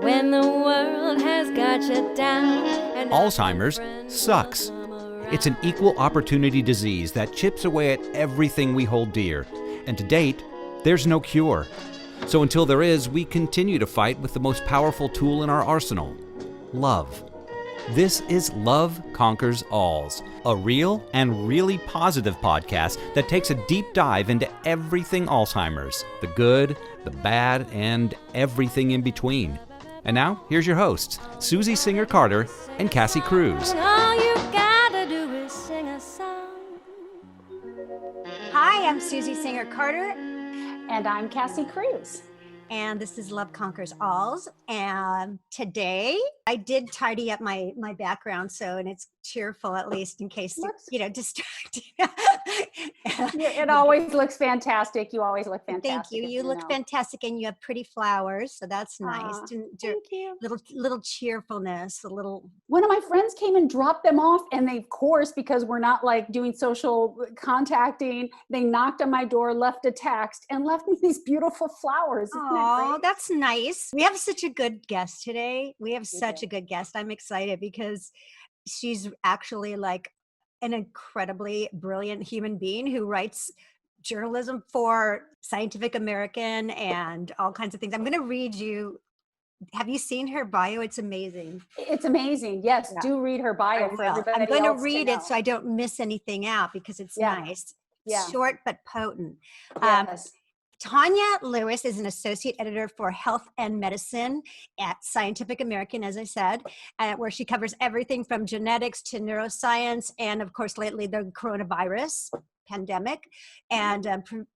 when the world has got you down. And Alzheimer's sucks. It's an equal opportunity disease that chips away at everything we hold dear. And to date, there's no cure. So until there is, we continue to fight with the most powerful tool in our arsenal, love. This is Love Conquers Alls, a real and really positive podcast that takes a deep dive into everything Alzheimer's, the good, the bad, and everything in between. And now, here's your hosts, Susie Singer-Carter and Cassie Cruz. all you gotta do is sing a song. Hi, I'm Susie Singer-Carter. And I'm Cassie Cruz. And this is Love Conquers Alls. And today I did tidy up my background, and it's cheerful, at least in case, distracting. It always looks fantastic. You always look fantastic. Thank you. You look fantastic, and you have pretty flowers, so that's nice. Thank you. Little cheerfulness, a little. One of my friends came and dropped them off, and they, of course, because we're not like doing social contacting, they knocked on my door, left a text, and left me these beautiful flowers. Oh, that's nice. We have such a good guest today. We have such a good guest. I'm excited because she's actually like an incredibly brilliant human being who writes journalism for Scientific American and all kinds of things. I'm going to read you. Have you seen her bio? It's amazing. It's amazing. Yes, do read her bio for everybody. I'm going to read it so I don't miss anything out because it's nice. Yeah. Short but potent. Yes. Tanya Lewis is an associate editor for health and medicine at Scientific American, as I said, where she covers everything from genetics to neuroscience and, of course, lately the coronavirus pandemic. And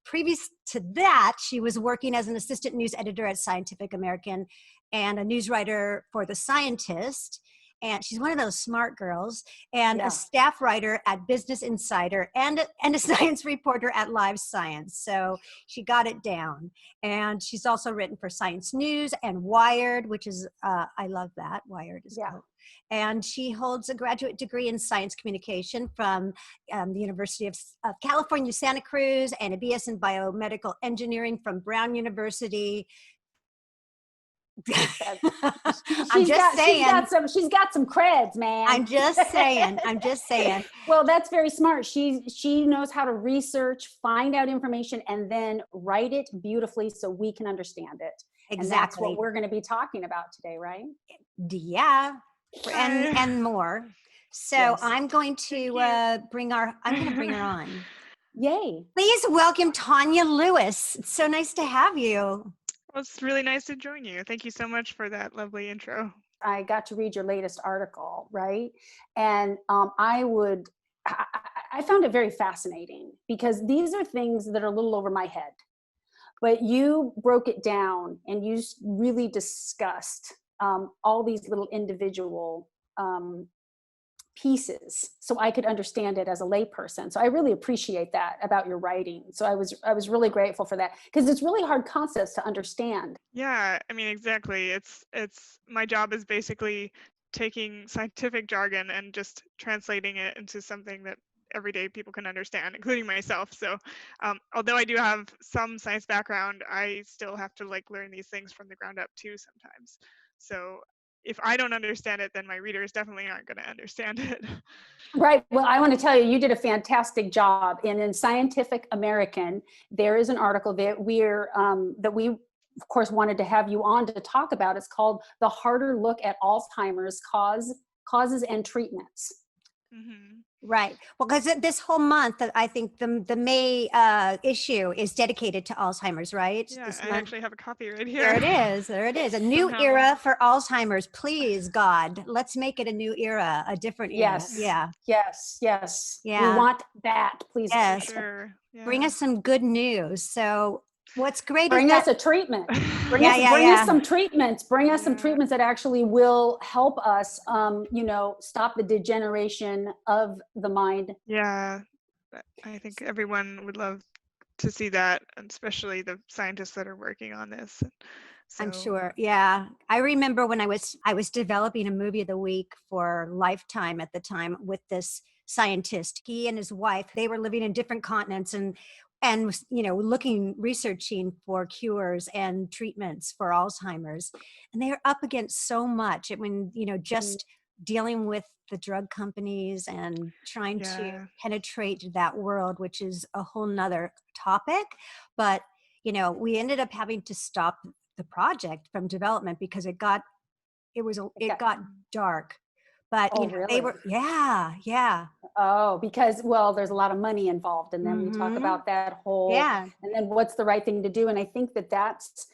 previous to that, she was working as an assistant news editor at Scientific American and a news writer for The Scientist. And she's one of those smart girls, and a staff writer at Business Insider and a science reporter at Live Science. So she got it down. And she's also written for Science News and Wired, which is, I love that. Wired is cool. And she holds a graduate degree in science communication from the University of California, Santa Cruz, and a BS in biomedical engineering from Brown University. She's got some creds, man. I'm just saying. Well, that's very smart. She knows how to research, find out information, and then write it beautifully so we can understand it. Exactly. And that's what we're going to be talking about today, right? Yeah, and more. So I'm going to bring her on. Yay! Please welcome Tanya Lewis. It's so nice to have you. Well, it's really nice to join you. Thank you so much for that lovely intro. I got to read your latest article, right? And I found it very fascinating because these are things that are a little over my head. But you broke it down and you really discussed all these little individual pieces so I could understand it as a layperson. So I really appreciate that about your writing. So I was really grateful for that because it's really hard concepts to understand. Yeah, I mean, exactly. It's my job is basically taking scientific jargon and just translating it into something that everyday people can understand, including myself. So although I do have some science background, I still have to learn these things from the ground up too sometimes. So if I don't understand it, then my readers definitely aren't going to understand it. Right. Well, I want to tell you did a fantastic job. And in Scientific American, there is an article that we, of course, wanted to have you on to talk about. It's called The Harder Look at Alzheimer's Causes and Treatments. Mm-hmm. Right. Well, because this whole month, I think the May issue is dedicated to Alzheimer's, right? Yeah, I actually have a copy right here. There it is. A new era for Alzheimer's. Please, God, let's make it a new era, a different era. Yes. Yeah. Yes. Yeah. We want that, please. Yes. Sure. Yeah. Bring us some good news. So what's great bring is us a treatment. Bring us some treatments. Bring us some treatments that actually will help us, stop the degeneration of the mind. Yeah, I think everyone would love to see that, and especially the scientists that are working on this. So, I'm sure. Yeah. I remember when I was developing a movie of the week for Lifetime at the time with this scientist. He and his wife, they were living in different continents, and and researching for cures and treatments for Alzheimer's, and they are up against so much. I mean, just dealing with the drug companies and trying to Yeah. penetrate that world, which is a whole nother topic. But we ended up having to stop the project from development because it got dark. But Oh, they really? were, yeah. Oh, because, well, there's a lot of money involved. And then we talk Mhm. about that whole, Yeah. and then what's the right thing to do. And I think that's,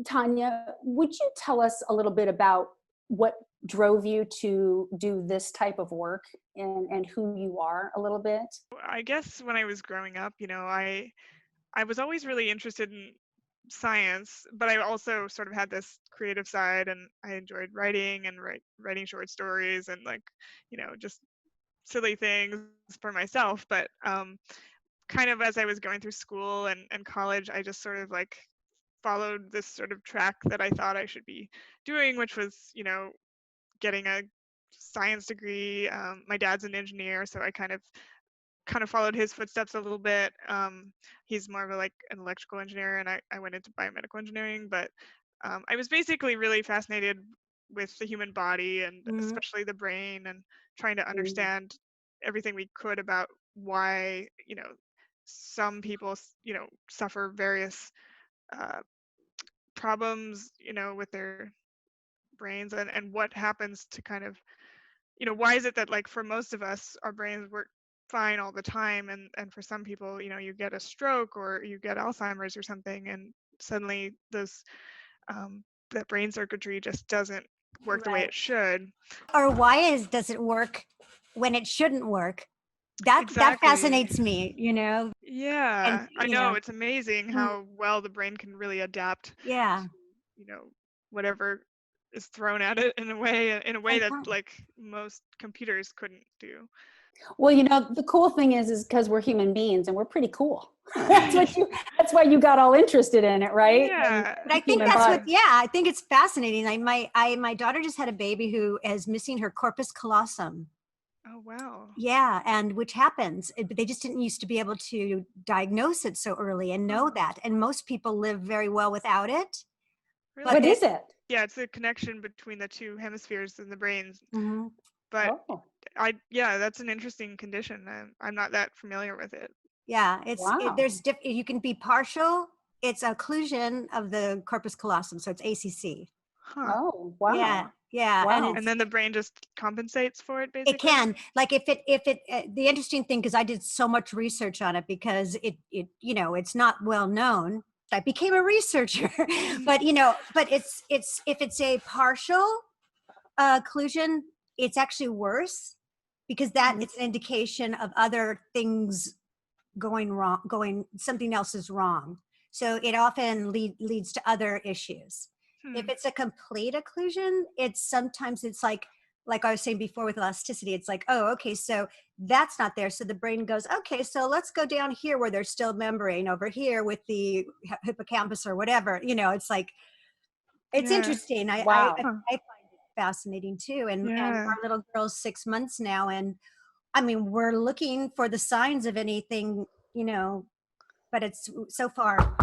Tanya, would you tell us a little bit about what drove you to do this type of work, and who you are a little bit? I guess when I was growing up, I was always really interested in science, but I also sort of had this creative side, and I enjoyed writing and writing short stories and just silly things for myself. But kind of as I was going through school and college, I just sort of like followed this sort of track that I thought I should be doing, which was, getting a science degree. My dad's an engineer, so I kind of followed his footsteps a little bit. He's more of like an electrical engineer, and I went into biomedical engineering. But I was basically really fascinated with the human body, and Mhm. especially the brain, and trying to Mm. understand everything we could about why some people suffer various uh, problems with their brains, and what happens to kind of why is it that, like, for most of us our brains work fine all the time, and for some people you get a stroke or you get Alzheimer's or something, and suddenly those that brain circuitry just doesn't work the way Right. it should. Or why does it work when it shouldn't work? That Exactly. fascinates me, and Yeah, I know, it's amazing mm, how well the brain can really adapt to yeah, you know whatever is thrown at it in a way I that, know. like, most computers couldn't do. Well, the cool thing is because we're human beings and we're pretty cool. That's why you got all interested in it, right? And Yeah. But I think human that's body. what, I think it's fascinating. My daughter just had a baby who is missing her corpus callosum. Oh, wow. Yeah, and which happens, but they just didn't used to be able to diagnose it so early and know Huh. that. And most people live very well without it. But What Really? it, is it? Yeah, it's a connection between the two hemispheres in the brains. Mhm. But Oh, yeah, that's an interesting condition. I'm not that familiar with it. Yeah, wow. you can be partial. It's occlusion of the corpus callosum, so it's ACC. Huh. Oh, Yeah, wow. yeah, and Wow. And then the brain just compensates for it, it basically? can, like, the interesting thing, because I did so much research on it, because it's not well known. I became a researcher, but it's if it's a partial occlusion, it's actually worse, because that Mhm. it's an indication of other things going wrong, something else is wrong. So it often leads to other issues. If Hmm. it's a complete occlusion, it's like I was saying before with elasticity, it's like, oh, okay, so that's not there. So the brain goes, okay, so let's go down here where there's still membrane, over here with the hippocampus or whatever. It's like, it's Yeah. interesting. Wow. Huh. I find it fascinating too. And Yeah. our little girl's 6 months now, and I mean, we're looking for the signs of anything, but it's so far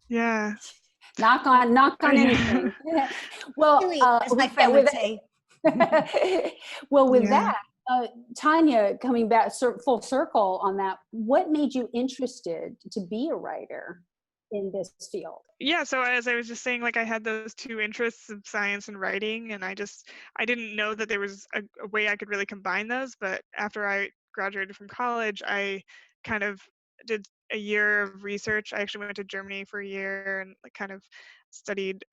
Yeah. Knock on Yeah. anything. Well, chewy, as my with that, friend would say. well, with Yeah. that, Tanya, coming back full circle on that, what made you interested to be a writer in this field? Yeah, so as I was just saying, like, I had those two interests of science and writing, and I didn't know that there was a way I could really combine those. But after I graduated from college, I kind of did a year of research. I actually went to Germany for a year and, like, kind of studied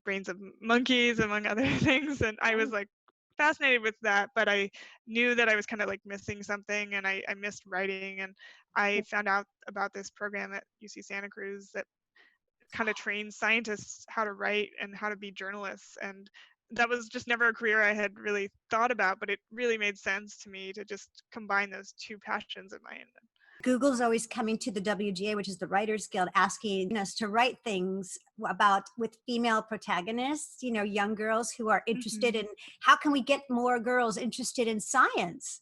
brains of monkeys, among other things, and I was, Oh, like, fascinated with that. But I knew that I was kind of, like, missing something, and I missed writing. And I found out about this program at UC Santa Cruz that kind of trains scientists how to write and how to be journalists. And that was just never a career I had really thought about, but it really made sense to me to just combine those two passions of mine. Google's always coming to the WGA, which is the Writers Guild, asking us to write things with female protagonists, young girls who are Hmm. interested in, how can we get more girls interested in science?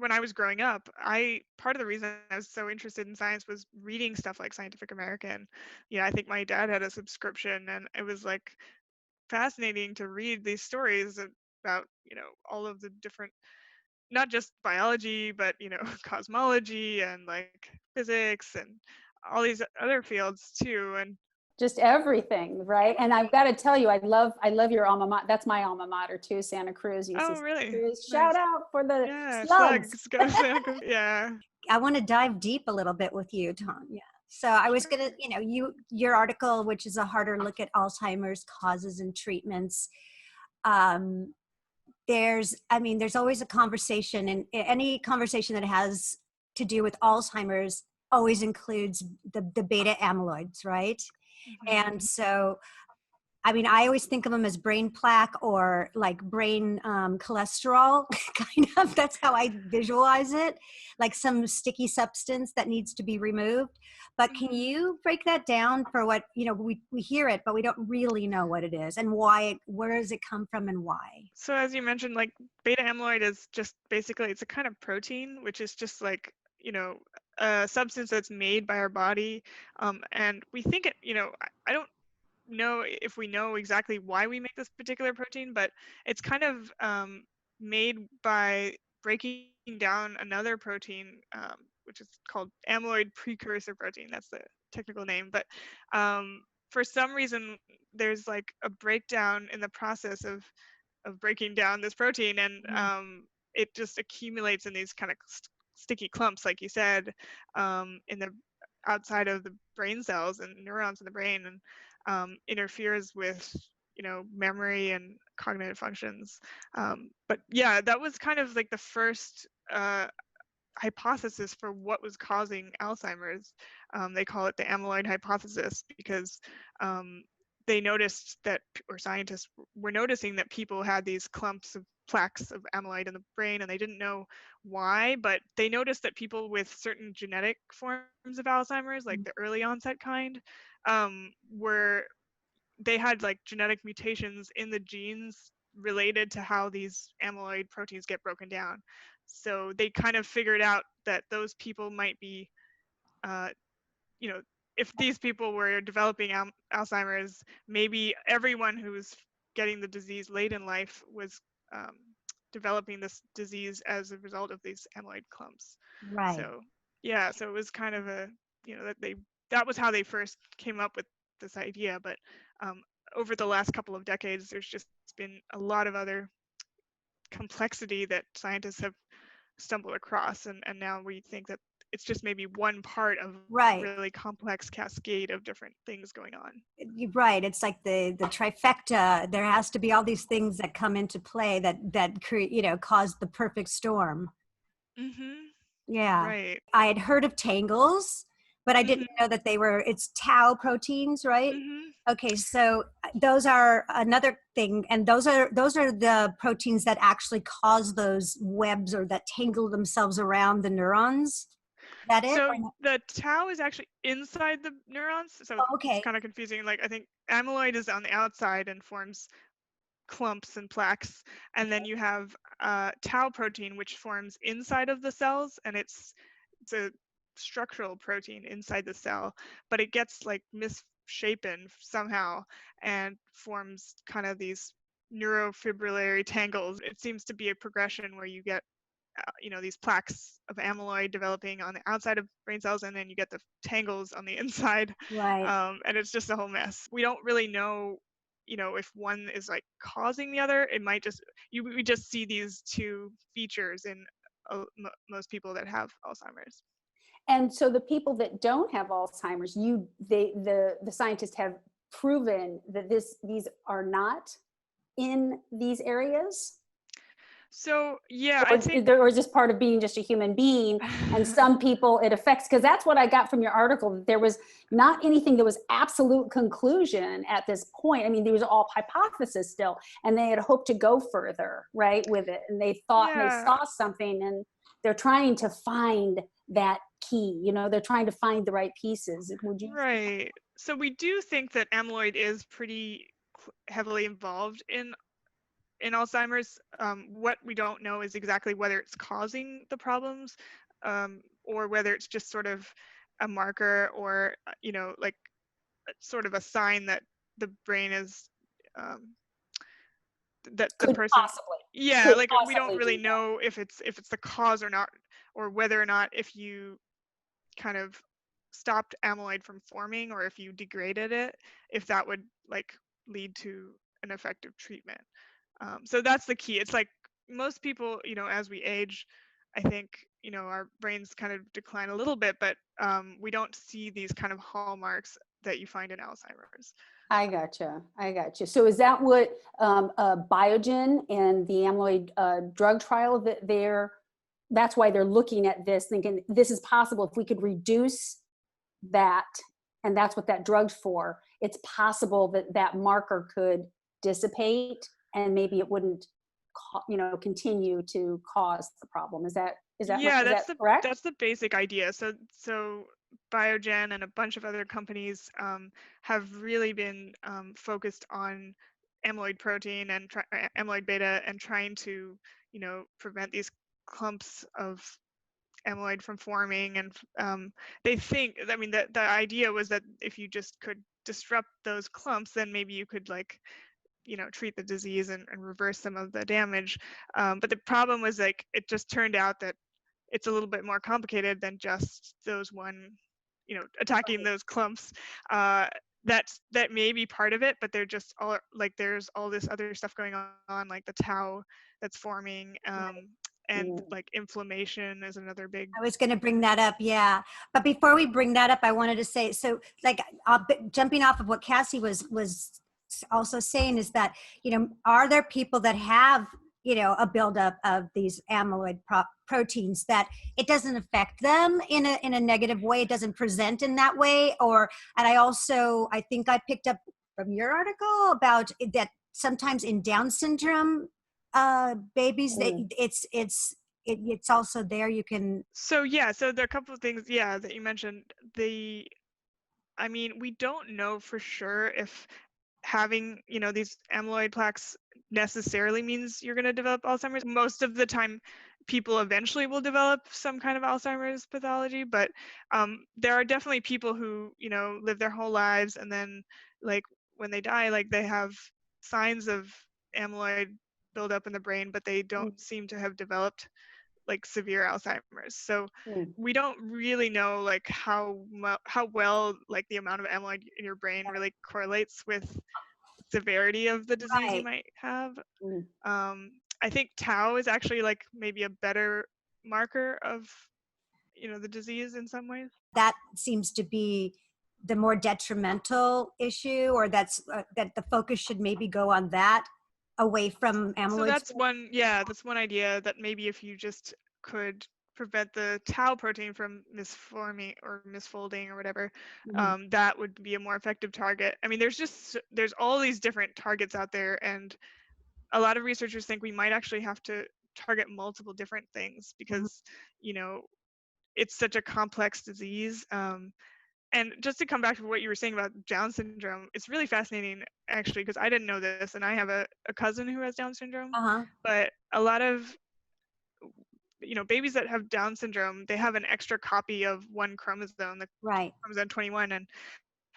when I was growing up, part of the reason I was so interested in science was reading stuff like Scientific American. I think my dad had a subscription, and it was like fascinating to read these stories about, all of the different, not just biology, but, cosmology and like physics and all these other fields too. And just everything, right? And I've got to tell you, I love your alma mater. That's my alma mater too, Santa Cruz. UC oh, Santa really? Cruz. Nice. Shout out for the Yeah, slugs. slugs. Go Santa Cruz. Yeah. I want to dive deep a little bit with you, Tanya. So I was going to, your article, which is a harder look at Alzheimer's causes and treatments. There's always a conversation, and any conversation that has to do with Alzheimer's always includes the beta amyloids, right? And so, I always think of them as brain plaque or like brain cholesterol, kind of. That's how I visualize it, like some sticky substance that needs to be removed. But can you break that down for what, we hear it, but we don't really know what it is and why, where does it come from and why? So as you mentioned, like beta amyloid is just basically, it's a kind of protein, which is just like, a substance that's made by our body. And we think it, I don't know if we know exactly why we make this particular protein, but it's kind of made by breaking down another protein, which is called amyloid precursor protein. That's the technical name. But for some reason, there's like a breakdown in the process of breaking down this protein, and it just accumulates in these kind of sticky clumps, like you said, in the outside of the brain cells and neurons in the brain, and interferes with memory and cognitive functions. But yeah, that was kind of like the first hypothesis for what was causing Alzheimer's. They call it the amyloid hypothesis because they noticed that, or scientists were noticing that people had these clumps of plaques of amyloid in the brain, and they didn't know why, but they noticed that people with certain genetic forms of Alzheimer's, like the early onset kind, they had like genetic mutations in the genes related to how these amyloid proteins get broken down. So they kind of figured out that those people might be, if these people were developing Alzheimer's, maybe everyone who's getting the disease late in life was developing this disease as a result of these amyloid clumps. Right. So yeah, so it was kind of that was how they first came up with this idea. But over the last couple of decades, there's just been a lot of other complexity that scientists have stumbled across, and now we think that it's just maybe one part of a really complex cascade of different things going on. Right. It's like the trifecta. There has to be all these things that come into play that create, cause the perfect storm. Yeah. Right. I had heard of tangles, but I didn't know that it's tau proteins, right? Okay, so those are another thing, and those are the proteins that actually cause those webs or that tangle themselves around the neurons. That it? So the tau is actually inside the neurons, so it's kind of confusing. Like I think amyloid is on the outside and forms clumps and plaques, and then you have tau protein, which forms inside of the cells, and it's a structural protein inside the cell, but it gets like misshapen somehow and forms kind of these neurofibrillary tangles. It seems to be a progression where you get these plaques of amyloid developing on the outside of brain cells, and then you get the tangles on the inside. Right. And it's just a whole mess. We don't really know, if one is like causing the other. It might just, we just see these two features in most people that have Alzheimer's. And so the people that don't have Alzheimer's, the scientists have proven that these are not in these areas. So yeah, I think, or is this part of being just a human being? And some people it affects, because that's what I got from your article. There was not anything that was absolute conclusion at this point. I mean, there was all hypothesis still, and they had hoped to go further, right, with it. And they thought they saw something, and they're trying to find that key. They're trying to find the right pieces. Would you? Right. So we do think that amyloid is pretty heavily involved in in Alzheimer's, what we don't know is exactly whether it's causing the problems, or whether it's just sort of a marker, or like sort of a sign that the brain is, that the Could person, possibly, yeah, could like we don't possibly really do that. know if it's the cause or not, or whether or not if you kind of stopped amyloid from forming, or if you degraded it, if that would like lead to an effective treatment. So that's the key. It's like most people, as we age, I think, our brains kind of decline a little bit, but we don't see these kind of hallmarks that you find in Alzheimer's. I gotcha. I gotcha. So is that what Biogen and the amyloid drug trial that that's why they're looking at this, thinking this is possible if we could reduce that, and that's what that drug's for. It's possible that that marker could dissipate, and maybe it wouldn't, continue to cause the problem. Yeah, is that correct? that's the basic idea. So Biogen and a bunch of other companies have really been focused on amyloid protein and amyloid beta, and trying to prevent these clumps of amyloid from forming. And they think, I mean, the idea was that if you just could disrupt those clumps, then maybe you could treat the disease and reverse some of the damage. But the problem was, like, it just turned out that it's a little bit more complicated than just those attacking those clumps. That may be part of it, but they're just all like, there's all this other stuff going on, like the tau that's forming, and like inflammation is another big. I was going to bring that up, yeah. But before we bring that up, I wanted to say, so like jumping off of what Cassie was also saying, is that are there people that have a buildup of these amyloid proteins that it doesn't affect them in a negative way, it doesn't present in that way? And I think I picked up from your article about that sometimes in Down syndrome babies, it's also there. You can. So yeah, so there are a couple of things, yeah, that you mentioned. I mean, we don't know for sure if having these amyloid plaques necessarily means you're going to develop Alzheimer's. Most of the time, people eventually will develop some kind of Alzheimer's pathology, but there are definitely people who live their whole lives, and then like when they die, like they have signs of amyloid build up in the brain, but they don't seem to have developed like severe Alzheimer's. So we don't really know like how well like the amount of amyloid in your brain really correlates with severity of the disease you might have. I think tau is actually like maybe a better marker of the disease in some ways. That seems to be the more detrimental issue, or that the focus should maybe go on that, away from amyloid. So that's one idea, that maybe if you just could prevent the tau protein from misforming or misfolding or whatever, that would be a more effective target. I mean, there's all these different targets out there, and a lot of researchers think we might actually have to target multiple different things, because it's such a complex disease. And just to come back to what you were saying about Down syndrome, it's really fascinating actually, because I didn't know this, and I have a cousin who has Down syndrome. But a lot of babies that have Down syndrome, they have an extra copy of one chromosome, the chromosome 21, and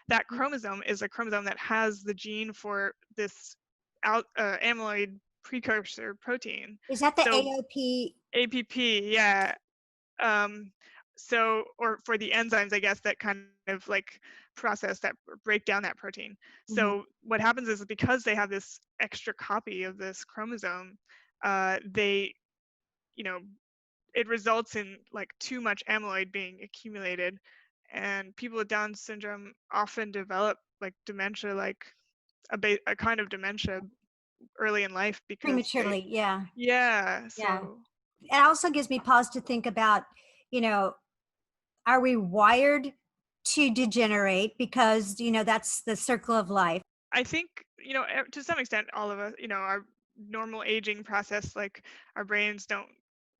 that chromosome is a chromosome that has the gene for this amyloid precursor protein. Is that the AOP? APP, yeah. So, or for the enzymes, I guess, that kind of like process that, break down that protein. So what happens is, because they have this extra copy of this chromosome, they, it results in like too much amyloid being accumulated, and people with Down syndrome often develop like dementia, like a kind of dementia early in life, because Prematurely, yeah. So it also gives me pause to think about, are we wired to degenerate? Because that's the circle of life. I think to some extent, all of us, our normal aging process, like our brains don't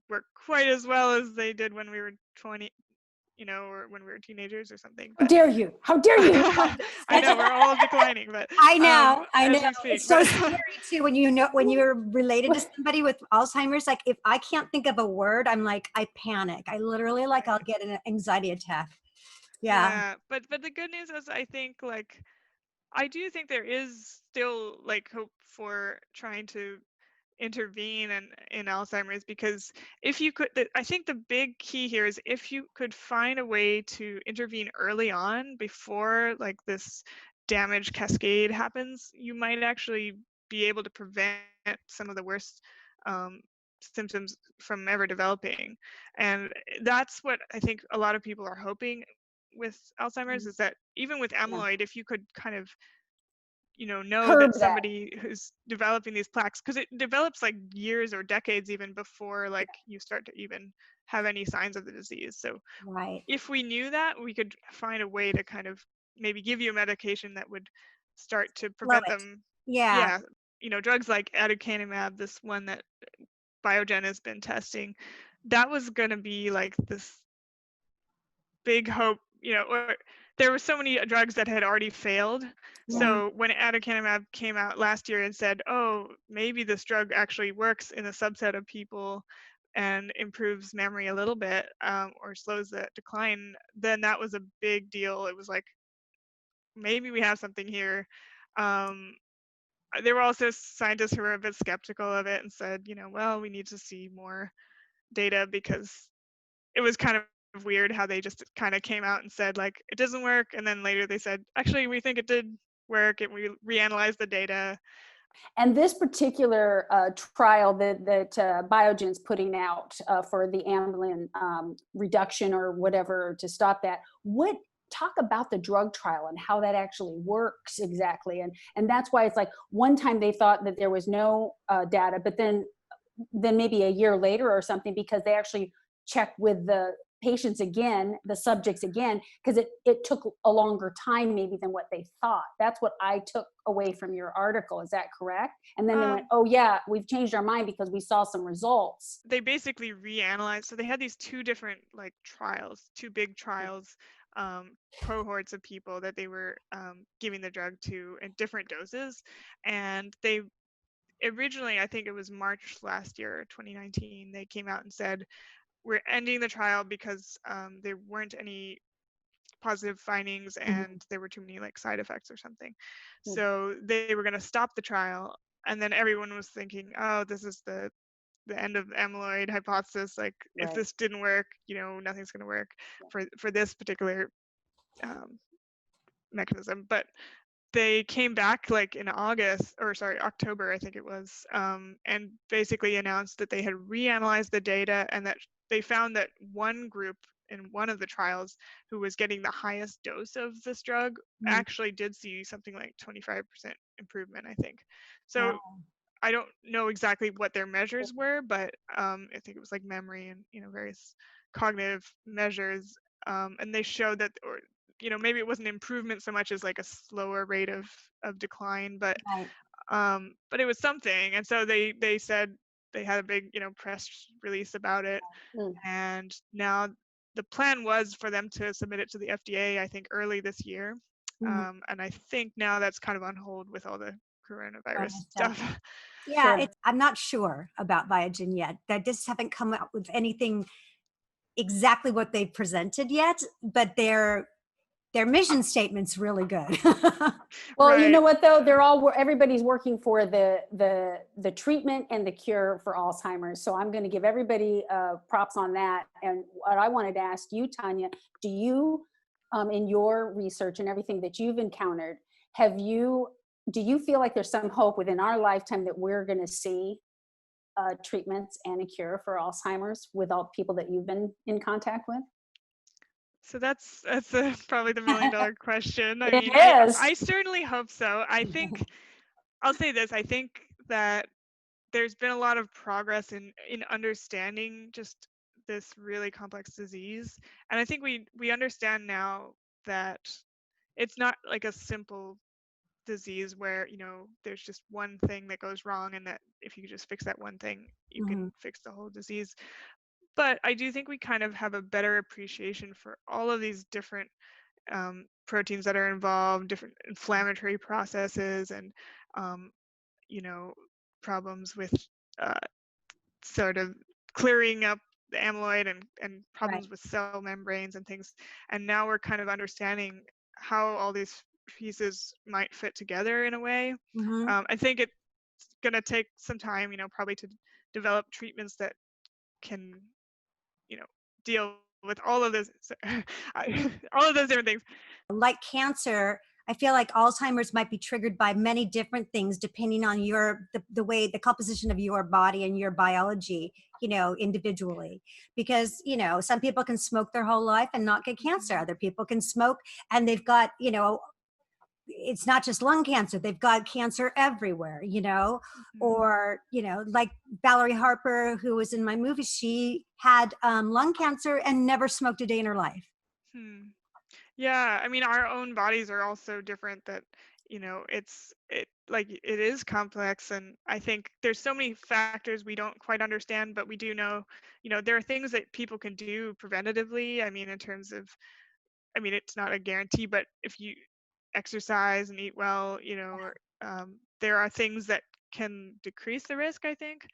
work quite as well as they did when we were 20, or when we were teenagers or something. How But dare you? How dare you? I know we're all declining, but I know, I as know. we speak. It's so But scary too when when you're related to somebody with Alzheimer's. Like if I can't think of a word, I'm like I panic. I literally like I'll get an anxiety attack. Yeah. yeah, but the good news is I think like I do think there is still like hope for trying to intervene in Alzheimer's, because if you could, I think the big key here is if you could find a way to intervene early on before like this damage cascade happens, you might actually be able to prevent some of the worst um, symptoms from ever developing. And that's what I think a lot of people are hoping with Alzheimer's, is that even with Yeah. amyloid, if you could kind of know Curb that that. somebody who's developing these plaques, because it develops like years or decades even before like you start to even have any signs of the disease. So Right. if we knew that, we could find a way to kind of maybe give you a medication that would start to Slow prevent it. them. Yeah. Yeah, drugs like aducanumab, this one that Biogen has been testing, that was going to be like this big hope, or there were so many drugs that had already failed. Yeah. So when aducanumab came out last year and said, oh, maybe this drug actually works in a subset of people and improves memory a little bit, or slows the decline, then that was a big deal. It was like, maybe we have something here. Um, there were also scientists who were a bit skeptical of it and said, well, we need to see more data, because it was kind of weird how they just kind of came out and said like it doesn't work, and then later they said actually we think it did work, and we reanalyzed the data. And this particular trial that Biogen's putting out for the amylin reduction or whatever to stop that, talk about the drug trial and how that actually works exactly. And that's why it's like one time they thought that there was no data, but then maybe a year later or something, because they actually checked with the patients again, the subjects again, because it took a longer time maybe than what they thought. That's what I took away from your article. Is that correct? And then they went, oh yeah, we've changed our mind because we saw some results. They basically reanalyzed. So they had these two different like trials, two big trials, cohorts of people that they were giving the drug to in different doses. And they originally, I think it was March last year, 2019, they came out and said, we're ending the trial because there weren't any positive findings and there were too many like side effects or something. So they were going to stop the trial, and then everyone was thinking, oh, this is the end of the amyloid hypothesis. Like if this didn't work, nothing's going to work for this particular mechanism. But they came back like in October, I think it was, and basically announced that they had reanalyzed the data and that they found that one group in one of the trials who was getting the highest dose of this drug actually did see something like 25% improvement, I think. So I don't know exactly what their measures were, but I think it was like memory and various cognitive measures, and they showed that, or maybe it wasn't improvement so much as like a slower rate of decline, but it was something. And so they said they had a big press release about it, and now the plan was for them to submit it to the FDA, I think early this year, and I think now that's kind of on hold with all the coronavirus stuff. Yeah, I'm not sure about Biogen yet. They just haven't come out with anything exactly what they presented yet, but their mission statement's really good. Well, you know what though, everybody's working for the treatment and the cure for Alzheimer's. So I'm going to give everybody props on that. And what I wanted to ask you, Tanya, do you, in your research and everything that you've encountered, do you feel like there's some hope within our lifetime that we're going to see treatments and a cure for Alzheimer's with all people that you've been in contact with? So that's probably the $1 million question. I mean, I certainly hope so. I think I'll say this. I think that there's been a lot of progress in understanding just this really complex disease, and I think we understand now that it's not like a simple disease where there's just one thing that goes wrong, and that if you just fix that one thing, you can fix the whole disease. But I do think we kind of have a better appreciation for all of these different proteins that are involved, different inflammatory processes, and um, you know, problems with uh, sort of clearing up the amyloid and Right. problems with cell membranes and things. And now we're kind of understanding how all these pieces might fit together in a way. Hmm. I think it's going to take some time, probably to develop treatments that can, you know, deal with all of this, all of those different things. Like cancer, I feel like Alzheimer's might be triggered by many different things depending on the way the composition of your body and your biology, individually. Because, some people can smoke their whole life and not get cancer. Mhm. Other people can smoke and they've got, it's not just lung cancer, they've got cancer everywhere, Mhm. or, like Valerie Harper, who was in my movie, she had lung cancer and never smoked a day in her life. Hmm. Yeah, I mean, our own bodies are all so different that, it is complex, and I think there's so many factors we don't quite understand, but we do know, there are things that people can do preventatively. I mean, in terms of, I mean, it's not a guarantee, but if you exercise and eat well, there are things that can decrease the risk, I think.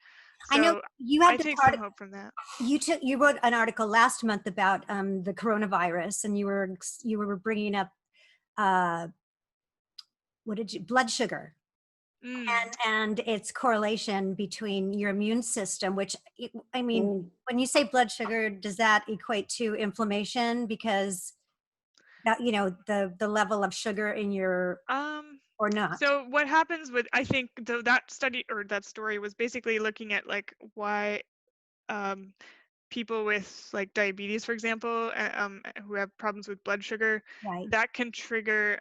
I know So you I had the take part some hope from that. you wrote an article last month about the coronavirus, and you were bringing up uh, what did you blood sugar Mm. and its correlation between your immune system, which I mean, Mm. when you say blood sugar, does that equate to inflammation? Because that, the level of sugar in your, Um, or not. so what happens with, I think that study or that story was basically looking at like why um, people with like diabetes, for example, who have problems with blood sugar, Right. that can trigger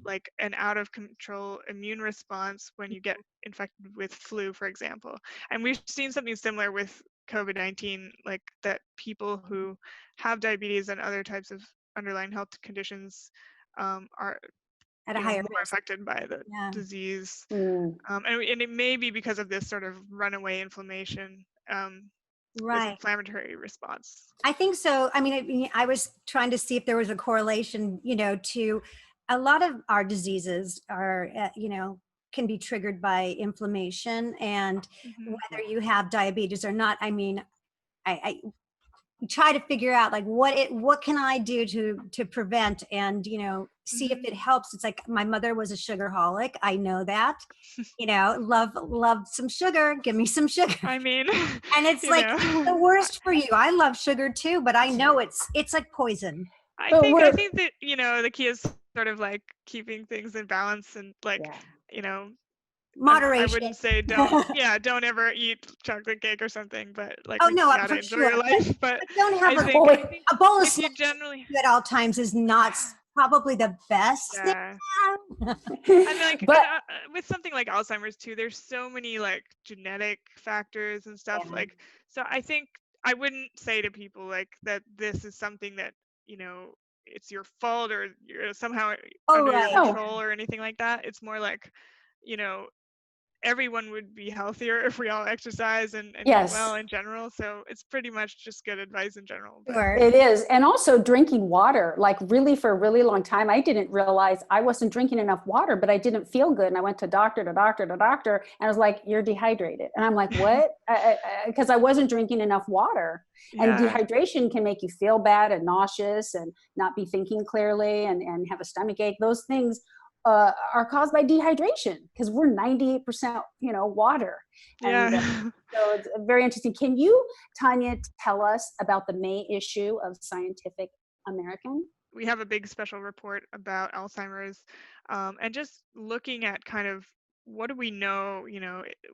like an out of control immune response when you get infected with flu, for example. And we've seen something similar with COVID-19, like that people who have diabetes and other types of underlying health conditions are At a higher more risk. affected by the Yeah. disease. Mm. And it may be because of this sort of runaway inflammation, this Right. inflammatory response. I think so. I was trying to see if there was a correlation, to a lot of our diseases are, can be triggered by inflammation, and Hmm. whether you have diabetes or not. I try to figure out like what can I do to prevent, and see if Hmm. it helps. It's like my mother was a sugarholic. I know that, love some sugar. Give me some sugar. I mean, And it's you like know, it's the worst for you. I love sugar too, but I know it's like poison. I But think I we're think that the key is sort of like keeping things in balance and like yeah. you know I Moderation. wouldn't say don't ever eat chocolate cake or something, but like Oh you no, gotta for enjoy sure. your life. But But don't have I a, think Boy. a bowl of if you Snickers generally at all times is not probably the best thing yeah. to have. And like But with something like Alzheimer's too, there's so many like genetic factors and stuff. Yeah. Like, so I think I wouldn't say to people like that this is something that you know it's your fault or you're somehow Oh under your right. no, control or anything like that. It's more like you know everyone would be healthier if we all exercise and eat yes. well in general. So it's pretty much just good advice in general. But Sure. It is. And also drinking water, like really for a really long time, I didn't realize I wasn't drinking enough water, but I didn't feel good. And I went to doctor, to doctor, to doctor. And I was like, you're dehydrated. And I'm like, what? Because I wasn't drinking enough water. And yeah. dehydration can make you feel bad and nauseous and not be thinking clearly and have a stomach ache. Those things are caused by dehydration because we're 98%, water. And Yeah. so it's very interesting. Can you, Tanya, tell us about the May issue of Scientific American? We have a big special report about Alzheimer's, and just looking at kind of what do we know.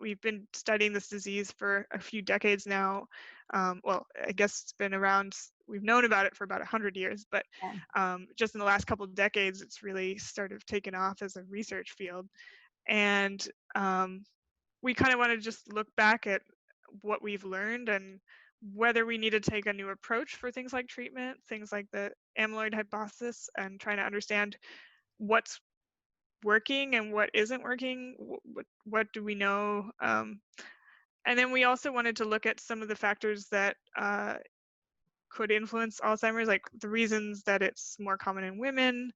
We've been studying this disease for a few decades now. Well, I guess it's been around. We've known about it for about 100 years, but Yeah. just in the last couple of decades, it's really sort of taken off as a research field. And we kind of want to just look back at what we've learned and whether we need to take a new approach for things like treatment, things like the amyloid hypothesis, and trying to understand what's working and what isn't working. What do we know? And then we also wanted to look at some of the factors that could influence Alzheimer's, like the reasons that it's more common in women,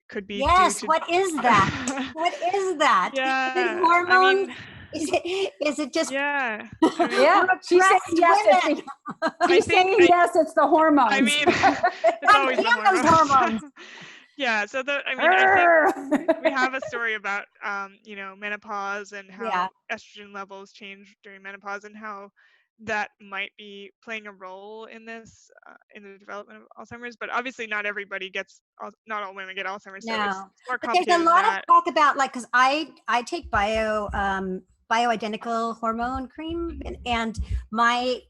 could be Yes, due to what is that? What is that? Is it yeah, hormones? I mean, Is it just yeah, I mean, Yeah, she's saying repressed yes. women? She's saying yes. It's the hormones. I mean, it's always the damn those hormones. hormones. Yeah, so I think we have a story about menopause and how Yeah. estrogen levels change during menopause and how that might be playing a role in this in the development of Alzheimer's. But obviously, not all women get Alzheimer's, so it's No, more but there's complicated a than lot of that. talk about, like, because I take bioidentical hormone cream, and my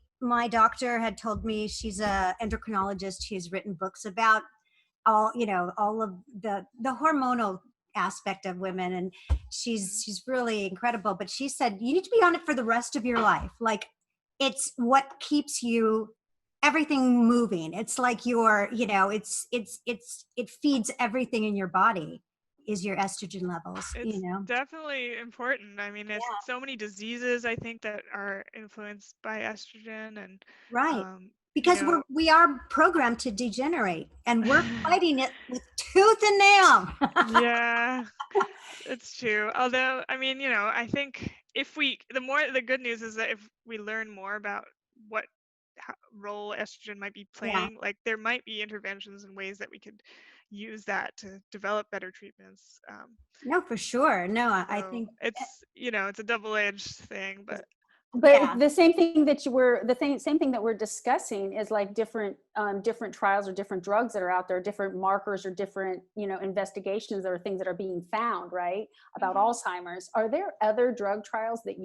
doctor had told me, she's a endocrinologist who's written books about all of the hormonal aspect of women, and she's really incredible. But she said you need to be on it for the rest of your life. Like, it's what keeps you everything moving. It's like it feeds everything in your body, is your estrogen levels. It's definitely important. I mean, there's so many diseases, I think, that are influenced by estrogen, and Right. Because we are programmed to degenerate, and we're fighting it with tooth and nail. Yeah, it's true. Although, I mean, I think the good news is that if we learn more about what role estrogen might be playing, like there might be interventions and ways that we could use that to develop better treatments. No, for sure. No, I think it's it's a double-edged thing, but the same thing that we're discussing is like different trials or different drugs that are out there, different markers or different investigations or things that are being found, right, about Alzheimer's. Are there other drug trials that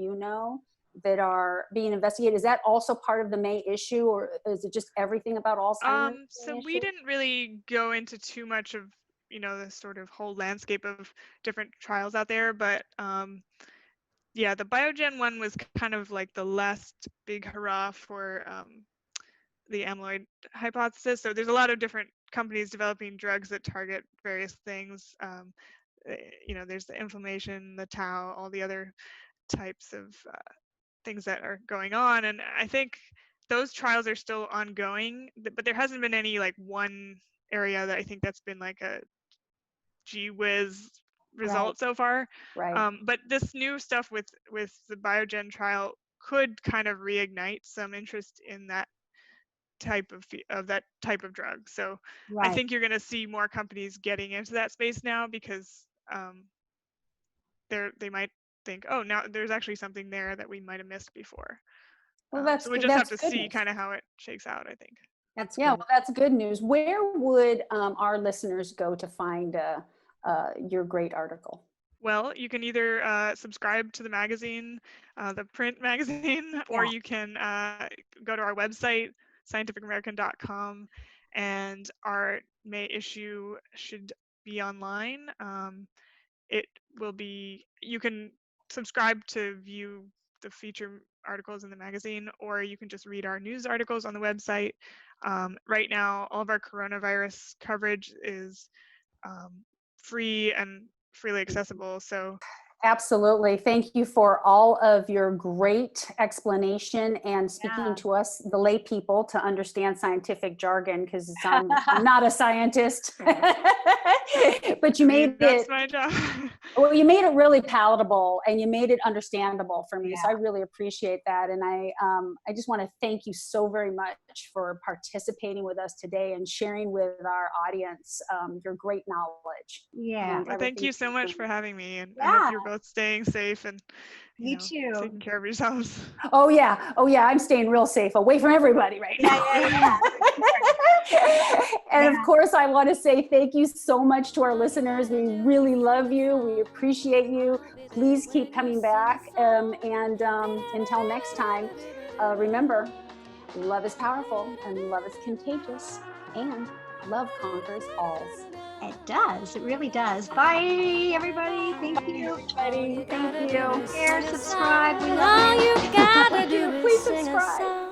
that are being investigated? Is that also part of the main issue, or is it just everything about Alzheimer's? So we didn't really go into too much of the sort of whole landscape of different trials out there, but yeah, the Biogen one was kind of like the last big hurrah for the amyloid hypothesis. So there's a lot of different companies developing drugs that target various things. There's the inflammation, the tau, all the other types of things that are going on. And I think those trials are still ongoing, but there hasn't been any like one area that I think that's been like a gee whiz result so far. Right. But this new stuff with the Biogen trial could kind of reignite some interest in that type of drug. So I think you're going to see more companies getting into that space now, because they might think, oh, now there's actually something there that we might have missed before. Well, so we just have to see kind of how it shakes out, I think. Well, that's good news. Where would our listeners go to find your great article? Well, you can either subscribe to the magazine, the print magazine, or you can go to our website, scientificamerican.com, and our May issue should be online. You can subscribe to view the feature articles in the magazine, or you can just read our news articles on the website. Right now, all of our coronavirus coverage is free and freely accessible. So absolutely. Thank you for all of your great explanation and speaking to us, the lay people, to understand scientific jargon, because I'm not a scientist. But you made that's my job. Well, you made it really palatable and you made it understandable for me. So I really appreciate that. And I just want to thank you so very much for participating with us today and sharing with our audience your great knowledge. Yeah. Well, thank you so much for having me. And I hope you're both staying safe and you too, taking care of yourselves. Oh yeah. I'm staying real safe, away from everybody right now. And of course, I want to say thank you so much to our listeners. We really love you. We appreciate you. Please keep coming back. And until next time, remember, love is powerful and love is contagious, and love conquers all. It does. It really does. Bye, everybody. Thank you. Everybody. Thank you. Share, subscribe. We love All you gotta do Please is sing a subscribe. song.